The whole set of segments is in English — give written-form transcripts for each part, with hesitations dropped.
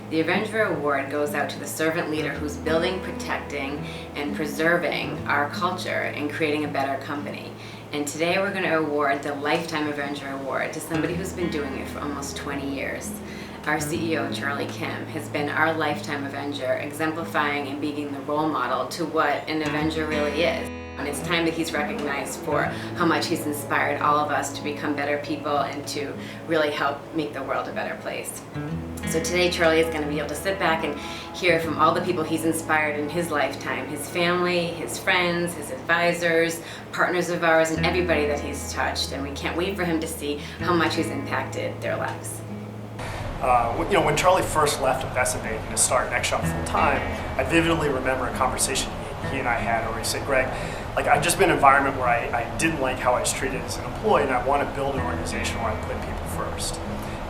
The Avenger Award goes out to the servant leader who's building, protecting, and preserving our culture and creating a better company. And today we're going to award the Lifetime Avenger Award to somebody who's been doing it for almost 20 years. Our CEO, Charlie Kim, has been our Lifetime Avenger, exemplifying and being the role model to what an Avenger really is. And it's time that he's recognized for how much he's inspired all of us to become better people and to really help make the world a better place. So today Charlie is going to be able to sit back and hear from all the people he's inspired in his lifetime, his family, his friends, his advisors, partners of ours, and everybody that he's touched. And we can't wait for him to see how much he's impacted their lives. When Charlie first left Investment Banking to start Next Jump full time, I vividly remember a conversation he and I had where he said, Greg, I've just been in an environment where I didn't like how I was treated as an employee, and I want to build an organization where I put people first.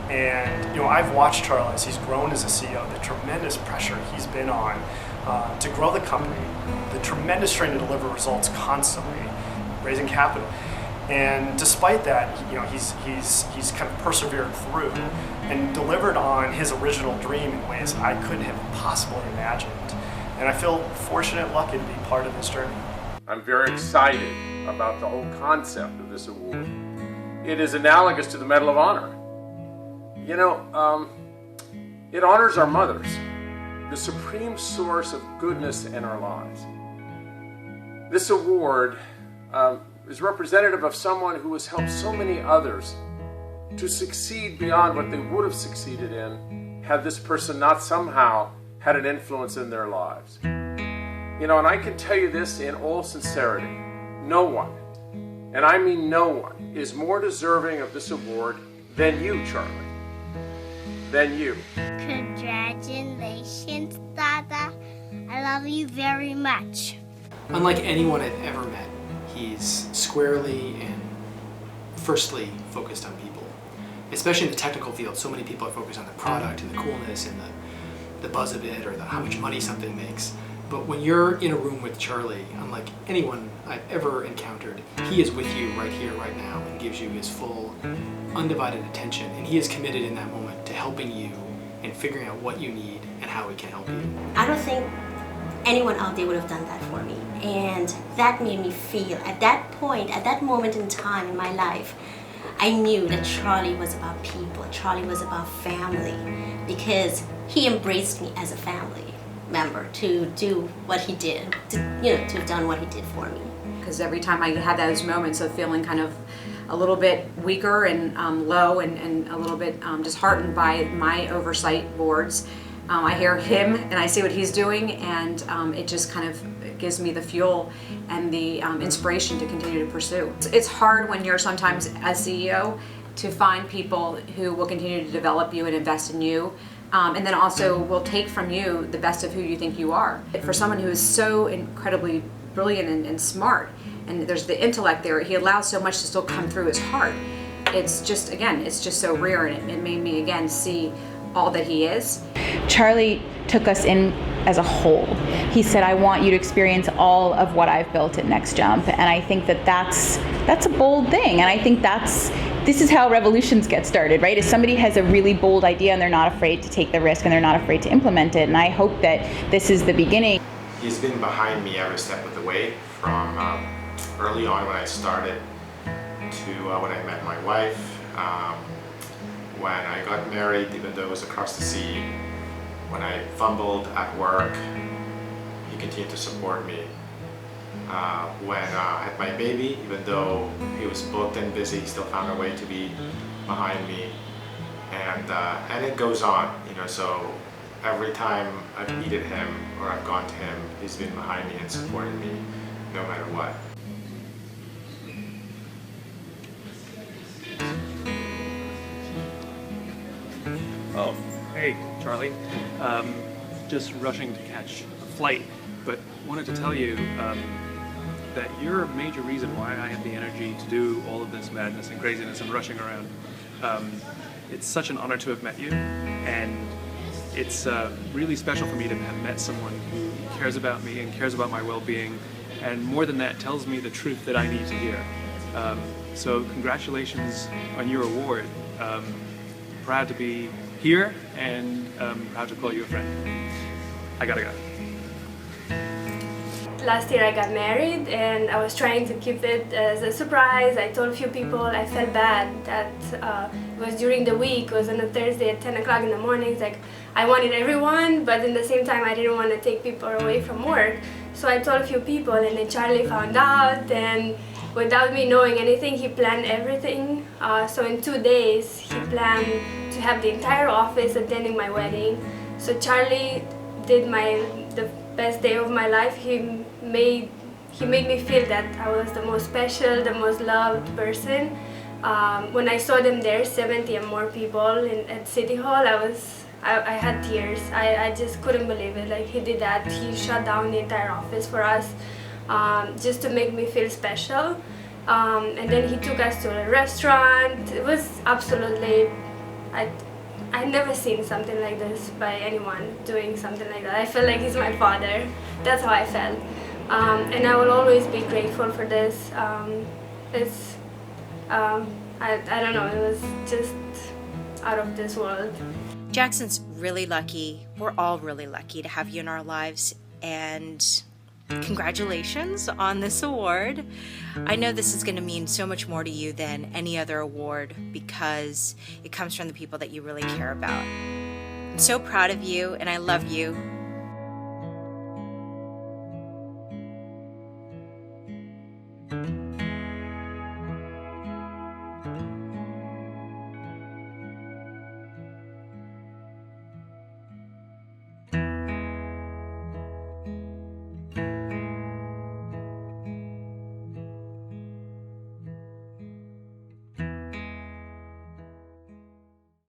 And I've watched Charlie as he's grown as a CEO, the tremendous pressure he's been on to grow the company, the tremendous strain to deliver results constantly, raising capital. And despite that, he's kind of persevered through and delivered on his original dream in ways I couldn't have possibly imagined. And I feel fortunate and lucky to be part of this journey. I'm very excited about the whole concept of this award. It is analogous to the Medal of Honor. It honors our mothers, the supreme source of goodness in our lives. This award is representative of someone who has helped so many others to succeed beyond what they would have succeeded in had this person not somehow had an influence in their lives. And I can tell you this in all sincerity, no one, and I mean no one, is more deserving of this award than you, Charlie. Than you. Congratulations, Dada. I love you very much. Unlike anyone I've ever met, he's squarely and firstly focused on people. Especially in the technical field, so many people are focused on the product and the coolness and the buzz of it or how much money something makes. But when you're in a room with Charlie, unlike anyone I've ever encountered, he is with you right here, right now, and gives you his full, undivided attention. And he is committed in that moment to helping you and figuring out what you need and how he can help you. I don't think anyone out there would have done that for me. And that made me feel, at that point, at that moment in time in my life, I knew that Charlie was about people, Charlie was about family, because he embraced me as a family member to do what he did, to have done what he did for me. Because every time I had those moments of feeling kind of a little bit weaker and low and a little bit disheartened by my oversight boards, I hear him and I see what he's doing, and it just kind of gives me the fuel and the inspiration to continue to pursue. It's hard when you're sometimes as CEO to find people who will continue to develop you and invest in you, and then also will take from you the best of who you think you are. For someone who is so incredibly brilliant and smart, and there's the intellect there, he allows so much to still come through his heart. It's just so rare, and it made me again see all that he is. Charlie took us in as a whole. He said, I want you to experience all of what I've built at Next Jump. And I think that's a bold thing. And I think this is how revolutions get started, right? If somebody has a really bold idea and they're not afraid to take the risk and they're not afraid to implement it. And I hope that this is the beginning. He's been behind me every step of the way, from early on when I started to when I met my wife, when I got married, even though it was across the sea, when I fumbled at work, he continued to support me. When I had my baby, even though he was booked and busy, he still found a way to be behind me. And it goes on, so every time I've needed him or I've gone to him, he's been behind me and supported me no matter what. Oh, hey, Charlie. Just rushing to catch a flight, but wanted to tell you that you're a major reason why I have the energy to do all of this madness and craziness and rushing around. It's such an honor to have met you, and it's really special for me to have met someone who cares about me and cares about my well-being, and more than that, tells me the truth that I need to hear. So congratulations on your award. proud to be here and proud to call you a friend. I gotta go. Last year I got married and I was trying to keep it as a surprise. I told a few people I felt bad that it was during the week, it was on a Thursday at 10 o'clock in the morning. It's like I wanted everyone, but in the same time I didn't want to take people away from work. So I told a few people, and then Charlie found out, and without me knowing anything, he planned everything. So in 2 days he planned to have the entire office attending my wedding. So Charlie did the best day of my life. He made me feel that I was the most special, the most loved person. When I saw them there, 70 and more people at City Hall, I had tears. I just couldn't believe it. Like, he did that. He shut down the entire office for us, just to make me feel special. And then he took us to a restaurant. It was absolutely, I'd never seen something like this by anyone doing something like that. I felt like he's my father. That's how I felt. And I will always be grateful for this. I don't know, it was just out of this world. Jackson's really lucky. We're all really lucky to have you in our lives, and congratulations on this award. I know this is going to mean so much more to you than any other award because it comes from the people that you really care about. I'm so proud of you, and I love you.